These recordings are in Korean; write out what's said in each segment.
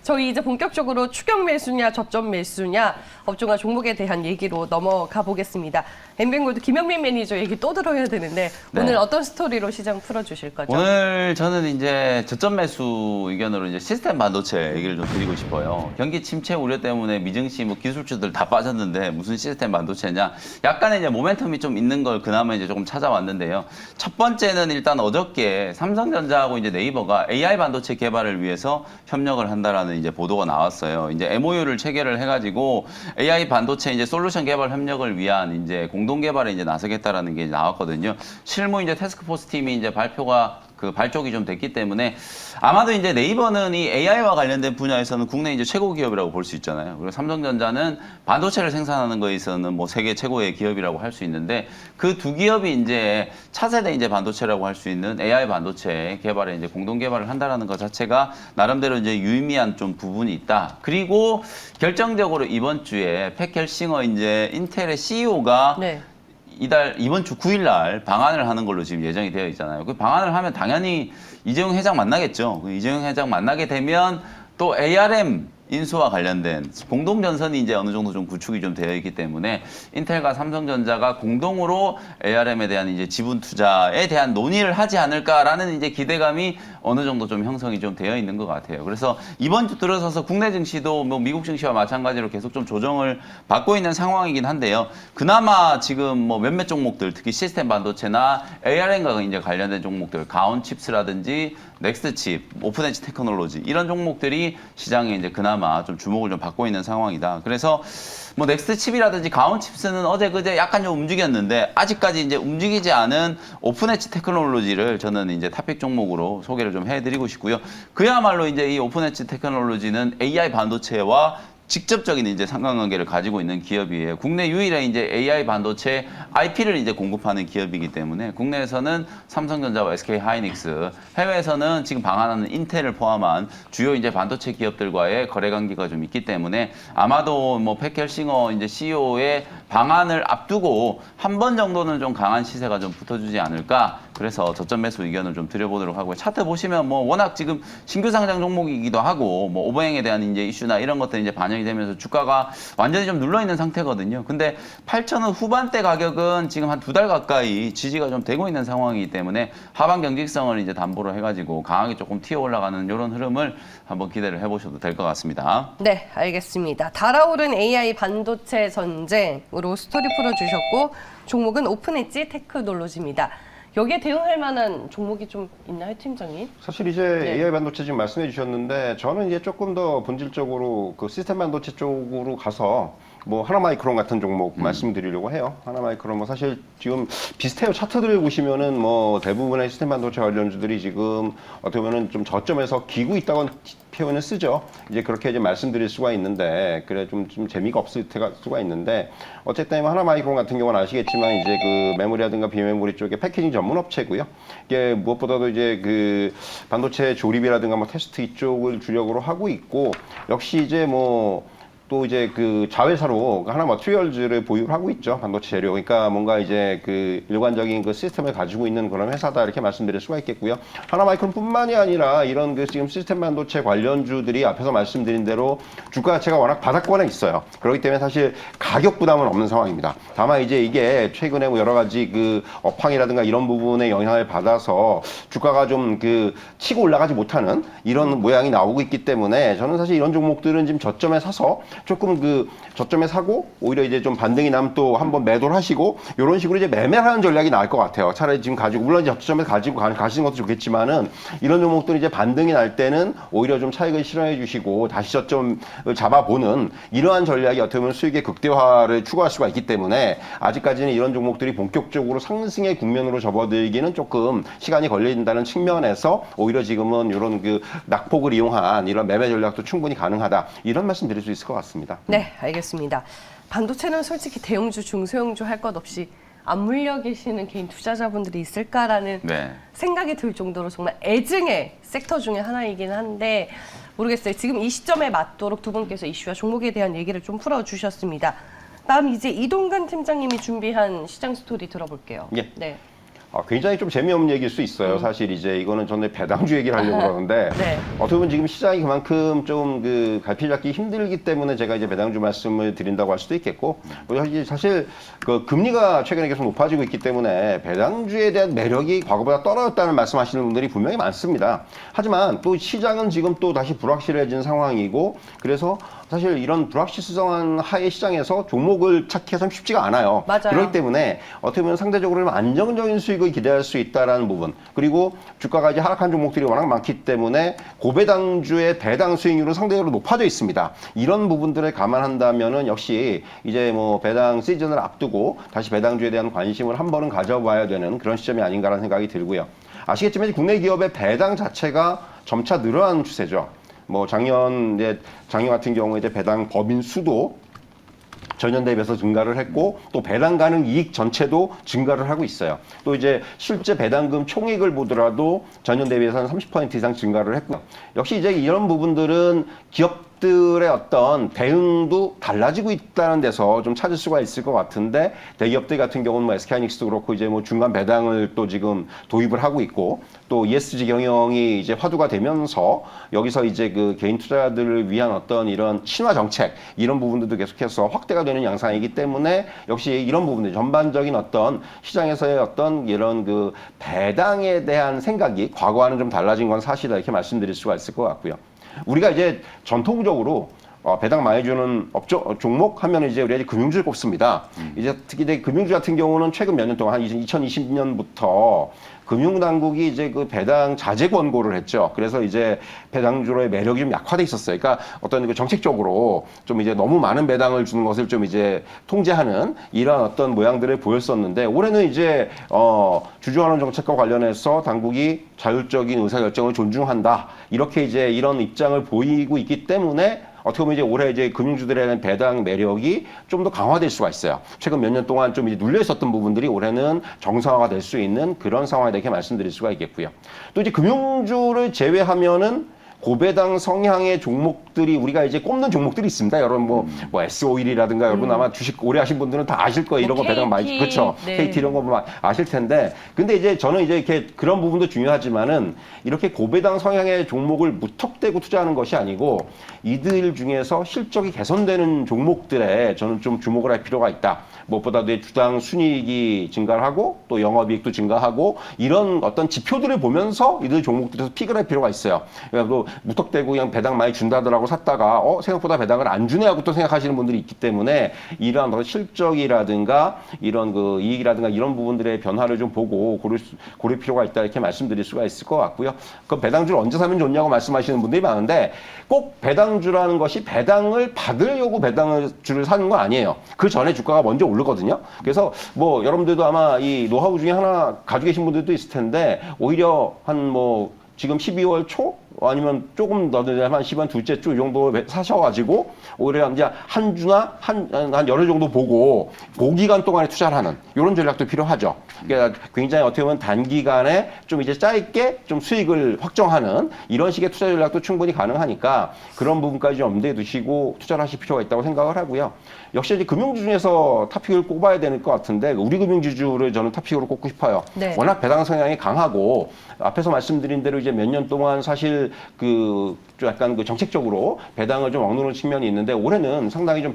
저희 이제 본격적으로 추격 매수냐 저점 매수냐 업종과 종목에 대한 얘기로 넘어가 보겠습니다. 엠뱅골드 김영민 매니저 얘기 또 들어야 되는데 네. 오늘 어떤 스토리로 시장 풀어주실 거죠? 오늘 저는 이제 저점 매수 의견으로 이제 시스템 반도체 얘기를 좀 드리고 싶어요. 경기 침체 우려 때문에 미증시 뭐 기술주들 다 빠졌는데 무슨 시스템 반도체냐? 약간의 이제 모멘텀이 좀 있는 걸 그나마 이제 조금 찾아왔는데요. 첫 번째는 일단 어저께 삼성전자하고 이제 네이버가 AI 반도체 개발을 위해서 협력을 한다라는 이제 보도가 나왔어요. 이제 MOU를 체결을 해가지고 AI 반도체 이제 솔루션 개발 협력을 위한 이제 공동 개발에 이제 나서겠다라는 게 나왔거든요. 실무 이제 태스크포스 팀이 이제 발족이 좀 됐기 때문에 아마도 이제 네이버는 이 AI와 관련된 분야에서는 국내 이제 최고 기업이라고 볼 수 있잖아요. 그리고 삼성전자는 반도체를 생산하는 거에 있어서는 뭐 세계 최고의 기업이라고 할 수 있는데 그 두 기업이 이제 차세대 이제 반도체라고 할 수 있는 AI 반도체 개발에 이제 공동 개발을 한다라는 것 자체가 나름대로 이제 유의미한 좀 부분이 있다. 그리고 결정적으로 이번 주에 팩 겔싱어 이제 인텔의 CEO가 네. 이번 주 9일 날 방한을 하는 걸로 지금 예정이 되어 있잖아요. 그 방한을 하면 당연히 이재용 회장 만나겠죠. 그 이재용 회장 만나게 되면 또 ARM 인수와 관련된 공동전선이 이제 어느 정도 좀 구축이 좀 되어 있기 때문에 인텔과 삼성전자가 공동으로 ARM에 대한 이제 지분 투자에 대한 논의를 하지 않을까라는 이제 기대감이 어느 정도 좀 형성이 좀 되어 있는 것 같아요. 그래서 이번 주 들어서서 국내 증시도 뭐 미국 증시와 마찬가지로 계속 좀 조정을 받고 있는 상황이긴 한데요. 그나마 지금 뭐 몇몇 종목들, 특히 시스템 반도체나 ARM과 이제 관련된 종목들, 가온칩스라든지 넥스트칩, 오픈엣지 테크놀로지 이런 종목들이 시장에 이제 그나마 좀 주목을 좀 받고 있는 상황이다. 그래서 뭐 넥스트칩이라든지 가온칩스는 어제 그제 약간 좀 움직였는데 아직까지 이제 움직이지 않은 오픈엣지 테크놀로지를 저는 이제 탑픽 종목으로 소개를 좀 해드리고 싶고요. 그야말로 이제 이 오픈엣지 테크놀로지는 AI 반도체와 직접적인 이제 상관관계를 가지고 있는 기업이에요. 국내 유일의 이제 AI 반도체 IP를 이제 공급하는 기업이기 때문에 국내에서는 삼성전자와 SK 하이닉스, 해외에서는 지금 방한하는 인텔을 포함한 주요 이제 반도체 기업들과의 거래 관계가 좀 있기 때문에 아마도 뭐 팩 겔싱어 이제 CEO의 방한을 앞두고 한 번 정도는 좀 강한 시세가 좀 붙어주지 않을까. 그래서 저점 매수 의견을 좀 드려보도록 하고요. 차트 보시면 뭐 워낙 지금 신규 상장 종목이기도 하고 뭐 오버행에 대한 이제 이슈나 이런 것들이 이제 반영이 되면서 주가가 완전히 좀 눌러 있는 상태거든요. 근데 8,000원 후반대 가격은 지금 한 2달 가까이 지지가 좀 되고 있는 상황이기 때문에 하방 경직성을 이제 담보로 해가지고 강하게 조금 튀어 올라가는 이런 흐름을 한번 기대를 해보셔도 될 것 같습니다. 네, 알겠습니다. 달아오른 AI 반도체 전쟁으로 스토리 풀어주셨고 종목은 오픈엣지 테크놀로지입니다. 여기에 대응할 만한 종목이 좀 있나요, 팀장님? 사실 이제 AI 반도체 지금 말씀해 주셨는데 저는 이제 조금 더 본질적으로 그 시스템 반도체 쪽으로 가서 뭐 하나마이크론 같은 종목 말씀드리려고 해요. 하나마이크론 뭐 사실 지금 비슷해요. 차트들 보시면은 뭐 대부분의 시스템 반도체 관련주들이 지금 어떻게 보면은 좀 저점에서 기고 있다고 표현을 쓰죠. 이제 그렇게 이제 말씀드릴 수가 있는데 그래 좀 재미가 없을 수가 있는데 어쨌든 하나마이크론 같은 경우는 아시겠지만 이제 그 메모리라든가 비메모리 쪽에 패키징 전문 업체고요. 이게 무엇보다도 이제 그 반도체 조립이라든가 뭐 테스트 이쪽을 주력으로 하고 있고 역시 이제 뭐 또 이제 그 자회사로 하나 머티리얼즈를 보유를 하고 있죠. 반도체 재료. 그러니까 뭔가 이제 그 일관적인 그 시스템을 가지고 있는 그런 회사다 이렇게 말씀드릴 수가 있겠고요. 하나마이크론뿐만이 아니라 이런 그 지금 시스템 반도체 관련주들이 앞에서 말씀드린 대로 주가 자체가 워낙 바닥권에 있어요. 그렇기 때문에 사실 가격 부담은 없는 상황입니다. 다만 이제 이게 최근에 뭐 여러 가지 그 업황이라든가 이런 부분에 영향을 받아서 주가가 좀 그 치고 올라가지 못하는 이런 모양이 나오고 있기 때문에 저는 사실 이런 종목들은 지금 저점에 사서 조금 그 저점에 사고 오히려 이제 좀 반등이 나면 또 한번 매도를 하시고 이런 식으로 이제 매매를 하는 전략이 나을 것 같아요. 차라리 지금 가지고 물론 이제 저점에 가지고 가시는 것도 좋겠지만은 이런 종목들은 이제 반등이 날 때는 오히려 좀 차익을 실현해 주시고 다시 저점을 잡아보는 이러한 전략이 어떻게 보면 수익의 극대화를 추구할 수가 있기 때문에 아직까지는 이런 종목들이 본격적으로 상승의 국면으로 접어들기는 조금 시간이 걸린다는 측면에서 오히려 지금은 이런 그 낙폭을 이용한 이런 매매 전략도 충분히 가능하다 이런 말씀 드릴 수 있을 것 같습니다. 네, 알겠습니다. 반도체는 솔직히 대형주, 중소형주 할 것 없이 안 물려 계시는 개인 투자자분들이 있을까라는 생각이 들 정도로 정말 애증의 섹터 중에 하나이긴 한데 모르겠어요. 지금 이 시점에 맞도록 두 분께서 이슈와 종목에 대한 얘기를 좀 풀어주셨습니다. 다음 이제 이동근 팀장님이 준비한 시장 스토리 들어볼게요. 예. 네. 굉장히 좀 재미없는 얘기일 수 있어요. 사실 이제 이거는 전에 배당주 얘기를 하려고 그러는데 네. 어떻게 보면 지금 시장이 그만큼 좀 그 갈피 잡기 힘들기 때문에 제가 이제 배당주 말씀을 드린다고 할 수도 있겠고 사실 그 금리가 최근에 계속 높아지고 있기 때문에 배당주에 대한 매력이 과거보다 떨어졌다는 말씀하시는 분들이 분명히 많습니다. 하지만 또 시장은 지금 또 다시 불확실해진 상황이고 그래서 사실 이런 불확실성한 하의 시장에서 종목을 찾기가 쉽지가 않아요. 맞아요. 그렇기 때문에 어떻게 보면 상대적으로 좀 안정적인 수익을 기대할 수 있다는 부분 그리고 주가가 이제 하락한 종목들이 워낙 많기 때문에 고배당주의 배당 수익률은 상대적으로 높아져 있습니다. 이런 부분들을 감안한다면은 역시 이제 뭐 배당 시즌을 앞두고 다시 배당주에 대한 관심을 한 번은 가져봐야 되는 그런 시점이 아닌가라는 생각이 들고요. 아시겠지만 국내 기업의 배당 자체가 점차 늘어나는 추세죠. 뭐 작년 같은 경우에 이제 배당 법인 수도 전년 대비해서 증가를 했고 또 배당 가능 이익 전체도 증가를 하고 있어요. 또 이제 실제 배당금 총액을 보더라도 전년 대비해서 한 30% 이상 증가를 했고요. 역시 이제 이런 부분들은 기업들의 어떤 대응도 달라지고 있다는 데서 좀 찾을 수가 있을 것 같은데 대기업들 같은 경우는 뭐 SK하이닉스도 그렇고 이제 뭐 중간 배당을 또 지금 도입을 하고 있고 또 ESG 경영이 이제 화두가 되면서 여기서 이제 그 개인 투자자들을 위한 어떤 이런 친화 정책 이런 부분들도 계속해서 확대가 되는 양상이기 때문에 역시 이런 부분들 전반적인 어떤 시장에서의 어떤 이런 그 배당에 대한 생각이 과거와는 좀 달라진 건 사실이다 이렇게 말씀드릴 수가 있을 것 같고요. 우리가 이제 전통적으로 배당 많이 주는 종목 하면 이제 우리가 이제 금융주를 꼽습니다. 이제 특히 이제 금융주 같은 경우는 최근 몇 년 동안 한 2020년부터 금융당국이 이제 그 배당 자제 권고를 했죠. 그래서 이제 배당주로의 매력이 좀 약화돼 있었어요. 그러니까 어떤 그 정책적으로 좀 이제 너무 많은 배당을 주는 것을 좀 이제 통제하는 이런 어떤 모양들을 보였었는데 올해는 이제 주주환원 정책과 관련해서 당국이 자율적인 의사결정을 존중한다. 이렇게 이제 이런 입장을 보이고 있기 때문에 어떻게 보면 이제 올해 이제 금융주들에 대한 배당 매력이 좀 더 강화될 수가 있어요. 최근 몇 년 동안 좀 이제 눌려 있었던 부분들이 올해는 정상화가 될 수 있는 그런 상황에 대해 말씀드릴 수가 있겠고요. 또 이제 금융주를 제외하면은 고배당 성향의 종목들이 우리가 이제 꼽는 종목들이 있습니다. 여러분 뭐 S-오일이라든가 여러분 아마 주식 오래 하신 분들은 다 아실 거예요. 이런 거 배당 많이 그렇죠. 네. KT 이런 거 아실 텐데 근데 이제 저는 이제 이렇게 그런 부분도 중요하지만은 이렇게 고배당 성향의 종목을 무턱대고 투자하는 것이 아니고 이들 중에서 실적이 개선되는 종목들에 저는 좀 주목을 할 필요가 있다. 무엇보다도 주당 순이익이 증가하고 또 영업이익도 증가하고 이런 어떤 지표들을 보면서 이들 종목들에서 픽을 할 필요가 있어요. 그러니까 무턱대고 그냥 배당 많이 준다더라고 샀다가 생각보다 배당을 안 주네 하고 또 생각하시는 분들이 있기 때문에 이러한 실적이라든가 이런 그 이익이라든가 이런 부분들의 변화를 좀 보고 고를 필요가 있다 이렇게 말씀드릴 수가 있을 것 같고요. 그 배당주를 언제 사면 좋냐고 말씀하시는 분들이 많은데 꼭 배당주라는 것이 배당을 받으려고 배당주를 사는 건 아니에요. 그 전에 주가가 먼저 오르거든요. 그래서 뭐 여러분들도 아마 이 노하우 중에 하나 가지고 계신 분들도 있을 텐데 오히려 한 뭐 지금 12월 초 아니면 조금 더 한 10월 둘째 주 정도 사셔가지고 오히려 이제 한 주나 한 열흘 정도 보고 고기간 동안에 투자를 하는 이런 전략도 필요하죠. 그러니까 굉장히 어떻게 보면 단기간에 좀 이제 짧게 좀 수익을 확정하는 이런 식의 투자 전략도 충분히 가능하니까 그런 부분까지 염두에 두시고 투자를 하실 필요가 있다고 생각을 하고요. 역시 이제 금융주 중에서 탑픽을 꼽아야 될 것 같은데 우리 금융주주를 저는 탑픽으로 꼽고 싶어요. 네. 워낙 배당 성향이 강하고 앞에서 말씀드린 대로 이제 몇 년 동안 사실 좀 약간 그 정책적으로 배당을 좀 억누르는 측면이 있는데 올해는 상당히 좀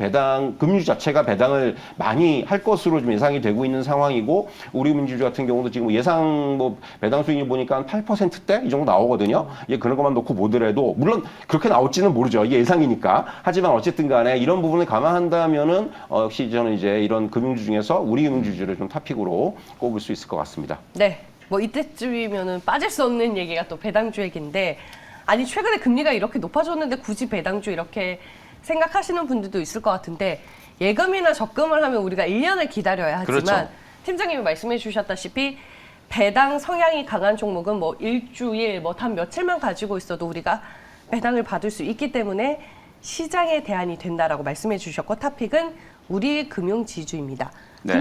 금융주 자체가 배당을 많이 할 것으로 좀 예상이 되고 있는 상황이고 우리 금융주주 같은 경우도 지금 예상 뭐 배당 수익률 보니까 한 8%대 이 정도 나오거든요. 예, 그런 것만 놓고 보더라도 물론 그렇게 나올지는 모르죠. 이게 예상이니까. 하지만 어쨌든 간에 이런 부분을 감안한다면은 역시 저는 이제 이런 금융주 중에서 우리 금융주주를 좀 탑픽으로 꼽을 수 있을 것 같습니다. 네. 뭐 이때쯤이면은 빠질 수 없는 얘기가 또 배당주 얘기인데 아니 최근에 금리가 이렇게 높아졌는데 굳이 배당주 이렇게 생각하시는 분들도 있을 것 같은데 예금이나 적금을 하면 우리가 1년을 기다려야 하지만 그렇죠. 팀장님이 말씀해 주셨다시피 배당 성향이 강한 종목은 뭐 일주일 뭐 단 며칠만 가지고 있어도 우리가 배당을 받을 수 있기 때문에 시장의 대안이 된다라고 말씀해 주셨고 탑픽은 우리 금융지주입니다. 네.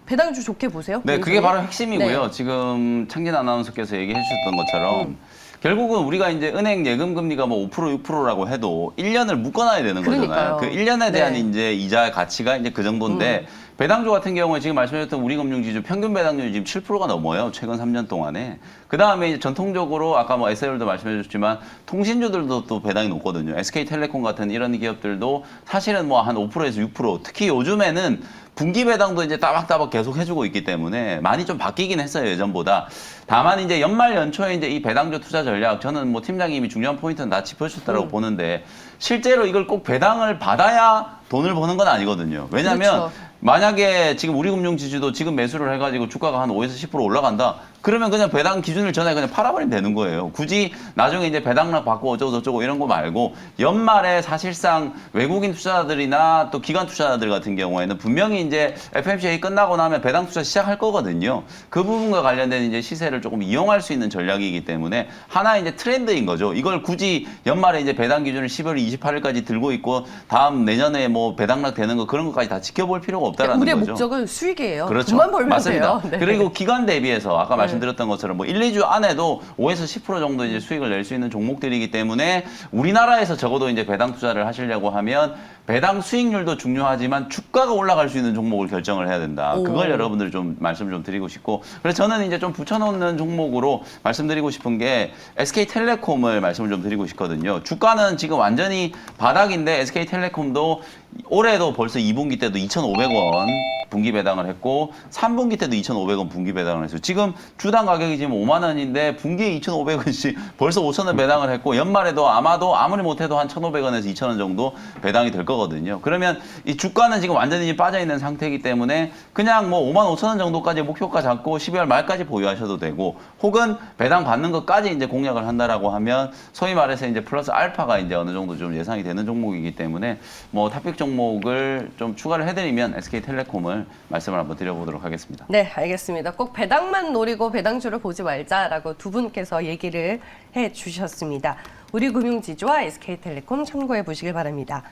배당주 좋게 보세요? 네, 그게 용선이? 바로 핵심이고요. 네. 지금 창진 아나운서께서 얘기해 주셨던 것처럼 결국은 우리가 이제 은행 예금 금리가 뭐 5% 6%라고 해도 1년을 묶어놔야 되는 그러니까요. 거잖아요. 그 1년에 대한 네. 이제 이자의 가치가 이제 그 정도인데 배당주 같은 경우에 지금 말씀하셨던 우리금융지주 평균 배당률이 지금 7%가 넘어요. 최근 3년 동안에. 그 다음에 전통적으로 아까 뭐 SL도 말씀해 주셨지만 통신주들도 또 배당이 높거든요. SK텔레콤 같은 이런 기업들도 사실은 뭐 한 5%에서 6%. 특히 요즘에는 분기 배당도 이제 따박따박 계속 해주고 있기 때문에 많이 좀 바뀌긴 했어요, 예전보다. 다만 이제 연말 연초에 이제 이 배당주 투자 전략, 저는 뭐 팀장님이 중요한 포인트는 다 짚어주셨다고 보는데 실제로 이걸 꼭 배당을 받아야 돈을 버는 건 아니거든요. 왜냐하면 그렇죠. 만약에 지금 우리금융지주도 지금 매수를 해가지고 주가가 한 5에서 10% 올라간다. 그러면 그냥 배당 기준일 전에 그냥 팔아버리면 되는 거예요. 굳이 나중에 이제 배당락 받고 어쩌고저쩌고 이런 거 말고 연말에 사실상 외국인 투자자들이나 또 기관 투자자들 같은 경우에는 분명히 이제 FMCA 끝나고 나면 배당 투자 시작할 거거든요. 그 부분과 관련된 이제 시세를 조금 이용할 수 있는 전략이기 때문에 하나의 이제 트렌드인 거죠. 이걸 굳이 연말에 이제 배당 기준을 12월 28일까지 들고 있고 다음 내년에 뭐 배당락 되는 거 그런 것까지 다 지켜볼 필요가 없다라는 우리의 거죠. 목적은 수익이에요. 그렇죠. 돈만 벌면 맞습니다. 돼요. 네. 그리고 기간 대비해서 아까 말씀드렸던 것처럼 뭐 1, 2주 안에도 5에서 10% 정도 이제 수익을 낼 수 있는 종목들이기 때문에 우리나라에서 적어도 이제 배당 투자를 하시려고 하면 배당 수익률도 중요하지만 주가가 올라갈 수 있는 종목을 결정을 해야 된다. 오. 그걸 여러분들 좀 말씀 좀 드리고 싶고 그래서 저는 이제 좀 붙여놓는 종목으로 말씀드리고 싶은 게 SK텔레콤을 말씀을 좀 드리고 싶거든요. 주가는 지금 완전히 바닥인데 SK텔레콤도 올해도 벌써 2분기 때도 2,500원 분기 배당을 했고 3분기 때도 2,500원 분기 배당을 했어요. 지금 주당 가격이 지금 5만 원인데 분기에 2,500원씩 벌써 5,000원 배당을 했고 연말에도 아마도 아무리 못해도 한 1,500원에서 2,000원 정도 배당이 될 거거든요. 그러면 이 주가는 지금 완전히 빠져있는 상태이기 때문에 그냥 뭐 5만 5천 원 정도까지 목표가 잡고 12월 말까지 보유하셔도 되고 혹은 배당 받는 것까지 이제 공략을 한다라고 하면 소위 말해서 이제 플러스 알파가 이제 어느 정도 좀 예상이 되는 종목이기 때문에 뭐 탑픽 종목을 좀 추가를 해드리면 SK텔레콤을 말씀을 한번 드려보도록 하겠습니다. 네, 알겠습니다. 꼭 배당만 노리고 배당주를 보지 말자라고 두 분께서 얘기를 해주셨습니다. 우리금융지주와 SK텔레콤 참고해 보시길 바랍니다.